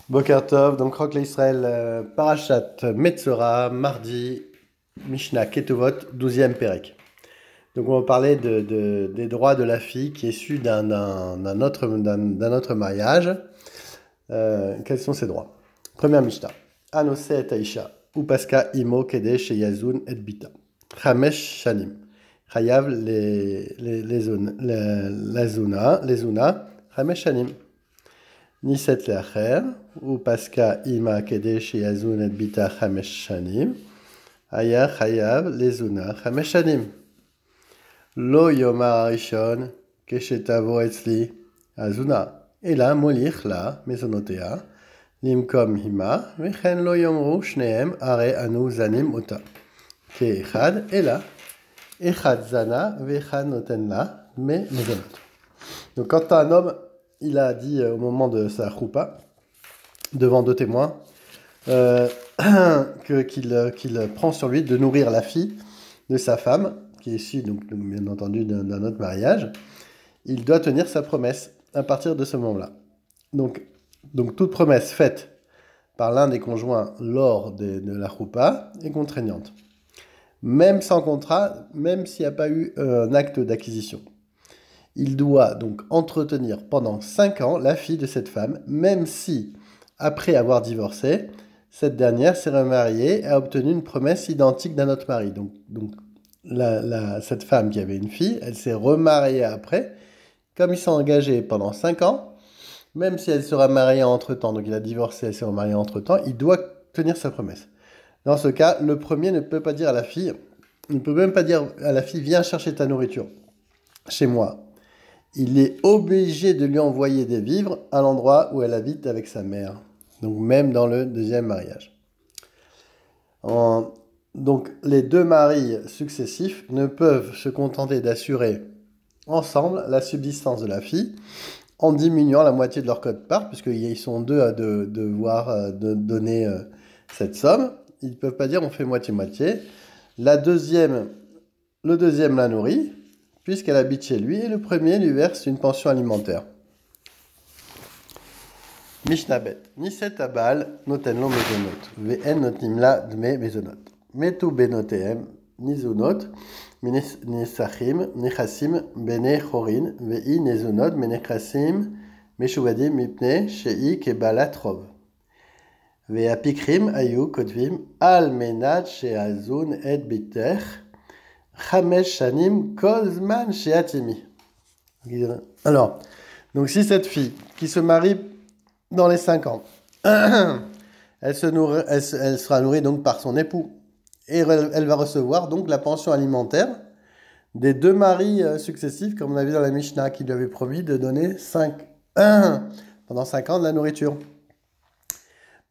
Boker Tov, donc Rock l'Israël, Parashat Metzora, mardi, Mishnah Ketuvot, 12e Pérec. Donc on va parler des droits de la fille qui est issue d'un autre mariage. Quels sont ses droits? Première Mishnah. Anose et Aisha, Upaska Imo Kedesh Yazun et Bita. Chamesh Shanim. Chayav les Zuna, Chamesh Shanim. Niset leacher, ou paska ima kedesh yazun et bita chamesh shanim, aya chayav lezuna chamesh shanim. Lo yomar harishon, keshetavo etzli, azuna, ela molich la, mezonotea, limkom hima, vechen lo yomru shneem are anu zanim ota. Ke echad, ela, echad zana, vechad noten la, me mezonot. Donc quand un homme il a dit au moment de sa choupa, devant deux témoins, qu'il prend sur lui de nourrir la fille de sa femme, qui est issue, donc, bien entendu, d'un autre mariage. Il doit tenir sa promesse à partir de ce moment-là. Donc toute promesse faite par l'un des conjoints lors de la choupa est contraignante. Même sans contrat, même s'il n'y a pas eu un acte d'acquisition. Il doit donc entretenir pendant 5 ans la fille de cette femme, même si, après avoir divorcé, cette dernière s'est remariée et a obtenu une promesse identique d'un autre mari. Donc cette femme qui avait une fille, elle s'est remariée après. Comme ils sont engagés pendant 5 ans, même si elle sera mariée entre-temps, donc il a divorcé, elle s'est remariée entre-temps, il doit tenir sa promesse. Dans ce cas, le premier ne peut pas dire à la fille, ne peut même pas dire à la fille, viens chercher ta nourriture chez moi. Il est obligé de lui envoyer des vivres à l'endroit où elle habite avec sa mère. Donc même dans le deuxième mariage. Donc les deux maris successifs ne peuvent se contenter d'assurer ensemble la subsistance de la fille en diminuant la moitié de leur quote-part, puisqu'ils sont deux à devoir donner cette somme. Ils ne peuvent pas dire on fait moitié-moitié. Le deuxième la nourrit, puisqu'elle habite chez lui, et le premier lui verse une pension alimentaire. Mishnah bet. Niset abal noten lo mezonot. Ve'en notim la dme mezonot. Metu benotehem nizunot. Nesachim nechasim bene chorin. Ve'i nezunot menechasim meshuvadim mipne shei kebalat rov. Ve'apikrim ayu kotvim al menat she'azun et biter. Chamesh shanim kolzman she'atimi. Alors, donc si cette fille qui se marie dans les 5 ans, elle sera nourrie donc par son époux et elle va recevoir donc la pension alimentaire des deux maris successifs, comme on a vu dans la Mishnah, qui lui avait promis de donner pendant 5 ans de la nourriture.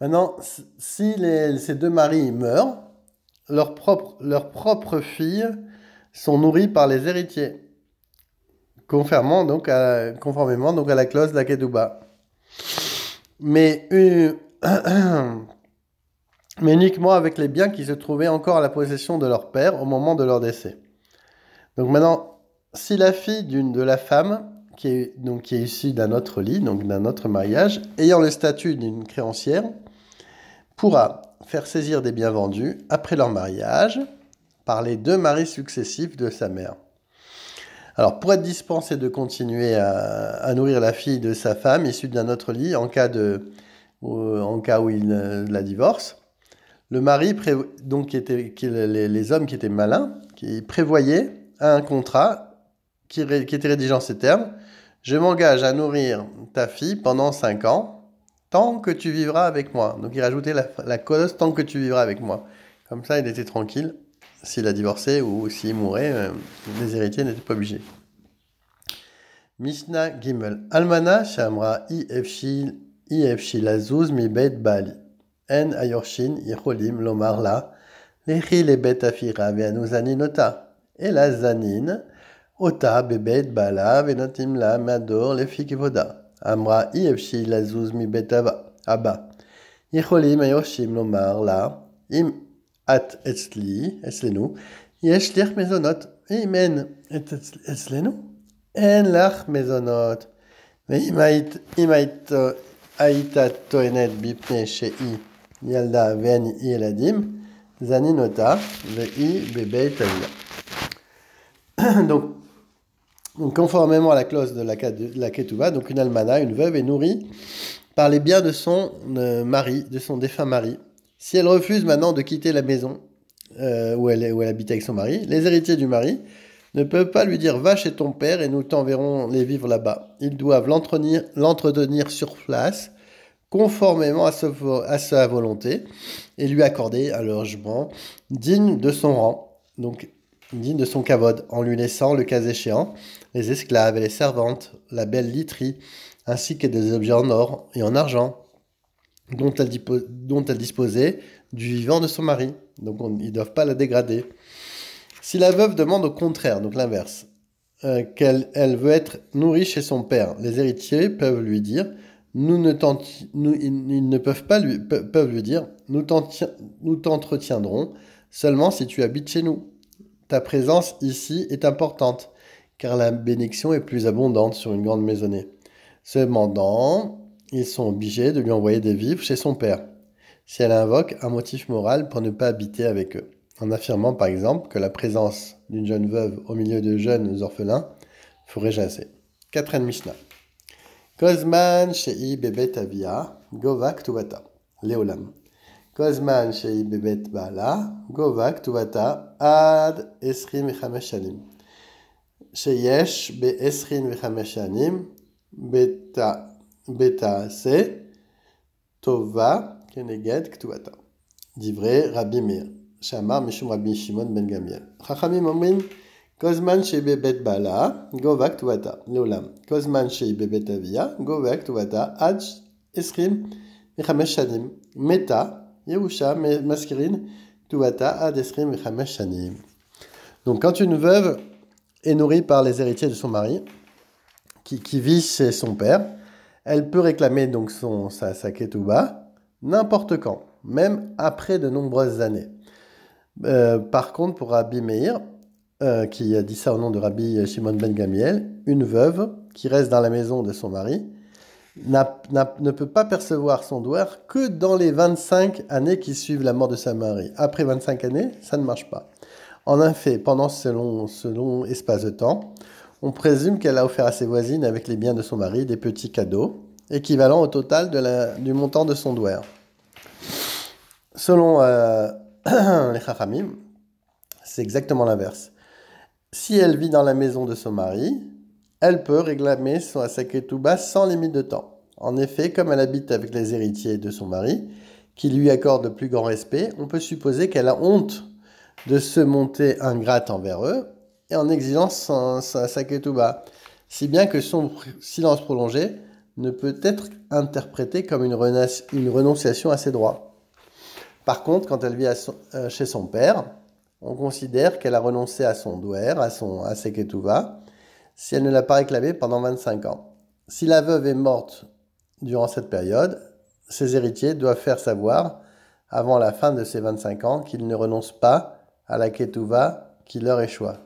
Maintenant, si ces deux maris meurent, leurs propres filles sont nourries par les héritiers, conformément donc à la clause de la Kedouba. Mais uniquement avec les biens qui se trouvaient encore à la possession de leur père au moment de leur décès. Donc maintenant, si la fille de la femme, qui est issue d'un autre lit, donc d'un autre mariage, ayant le statut d'une créancière, pourra faire saisir des biens vendus après leur mariage par les deux maris successifs de sa mère. Alors, pour être dispensé de continuer à nourrir la fille de sa femme issue d'un autre lit en cas où il la divorce, le mari, les hommes qui étaient malins, qui prévoyaient un contrat qui était rédigé en ces termes: je m'engage à nourrir ta fille pendant 5 ans, tant que tu vivras avec moi. Donc il rajoutait la clause tant que tu vivras avec moi. Comme ça, il était tranquille. S'il a divorcé ou s'il mourait, les héritiers n'étaient pas obligés. Mishnah Gimel. Almana shamra ifshi lazuz mi bet bali. En ayorshin yicholim lomar la. Lechi le bet afira ve'anu zanin ota. Et la zanin ota bebet bala ve'notim la mador lefi kivoda. Amra ifshi lazuz mi bet abba. Yicholim ayoshim lomar la. Im at etzlenu, yesh lich mezonot, imen etzlenu, en lach mezonot, ve'imait Aïta toenet bipne shei yalda ve'ani eladim zaninota ve'i bebei tavia. Donc, conformément à la clause de la ketouba, donc une almana, une veuve, est nourrie par les biens de son mari, de son défunt mari. Si elle refuse maintenant de quitter la maison où elle habite avec son mari, les héritiers du mari ne peuvent pas lui dire « Va chez ton père et nous t'enverrons les vivre là-bas ». Ils doivent l'entretenir sur place, conformément à sa volonté, et lui accorder un logement digne de son rang, donc digne de son kavod, en lui laissant, le cas échéant, les esclaves et les servantes, la belle literie, ainsi que des objets en or et en argent, dont elle disposait du vivant de son mari. Donc ils ne doivent pas la dégrader. Si la veuve demande au contraire, donc l'inverse, qu'elle veut être nourrie chez son père, les héritiers peuvent lui dire, ils ne peuvent pas peuvent lui dire, nous t'entretiendrons seulement si tu habites chez nous. Ta présence ici est importante, car la bénédiction est plus abondante sur une grande maisonnée. Cependant, ils sont obligés de lui envoyer des vivres chez son père, si elle invoque un motif moral pour ne pas habiter avec eux, en affirmant par exemple que la présence d'une jeune veuve au milieu de jeunes orphelins ferait jaser. Quatrième Mishnah. Kozman shei bebet avia, govak tuvata, leolam. Kozman shei bebet bala, govak tuvata, ad esrim v'chamesh shanim. Sheyesh be esrim v'chamesh shanim, beta se, tova, keneged ktuvata. Divrei Rabbi Meir. Shamar mishum Rabbi Shimon ben Gamiel. Chachamim omrin, Kozman shei bebet bala, govak tuvata, leolam. Kozman shei bebet avia, govak tuvata, ad esrim v'chamesh shanim. Meta, Yehusha, maskirin, tuvata, ad esrim v'chamesh shanim. Donc quand une veuve est nourrie par les héritiers de son mari, qui vit chez son père, elle peut réclamer donc sa ketouba n'importe quand, même après de nombreuses années. Par contre, pour Rabbi Meir, qui a dit ça au nom de Rabbi Shimon ben Gamiel, une veuve qui reste dans la maison de son mari ne peut pas percevoir son douar que dans les 25 années qui suivent la mort de sa mari. Après 25 années, ça ne marche pas. En effet, pendant ce long espace de temps, on présume qu'elle a offert à ses voisines, avec les biens de son mari, des petits cadeaux, équivalents au total du montant de son douar. Selon les Chachamim, c'est exactement l'inverse. Si elle vit dans la maison de son mari, elle peut réclamer sa ketouba sans limite de temps. En effet, comme elle habite avec les héritiers de son mari, qui lui accordent le plus grand respect, on peut supposer qu'elle a honte de se monter ingrate envers eux et en exigeant sa ketouba, si bien que son silence prolongé ne peut être interprété comme une renonciation à ses droits. Par contre, quand elle vit chez son père, on considère qu'elle a renoncé à son douar, à ses ketouba, si elle ne l'a pas réclamé pendant 25 ans. Si la veuve est morte durant cette période, ses héritiers doivent faire savoir, avant la fin de ces 25 ans, qu'ils ne renoncent pas à la ketouba qui leur échoit.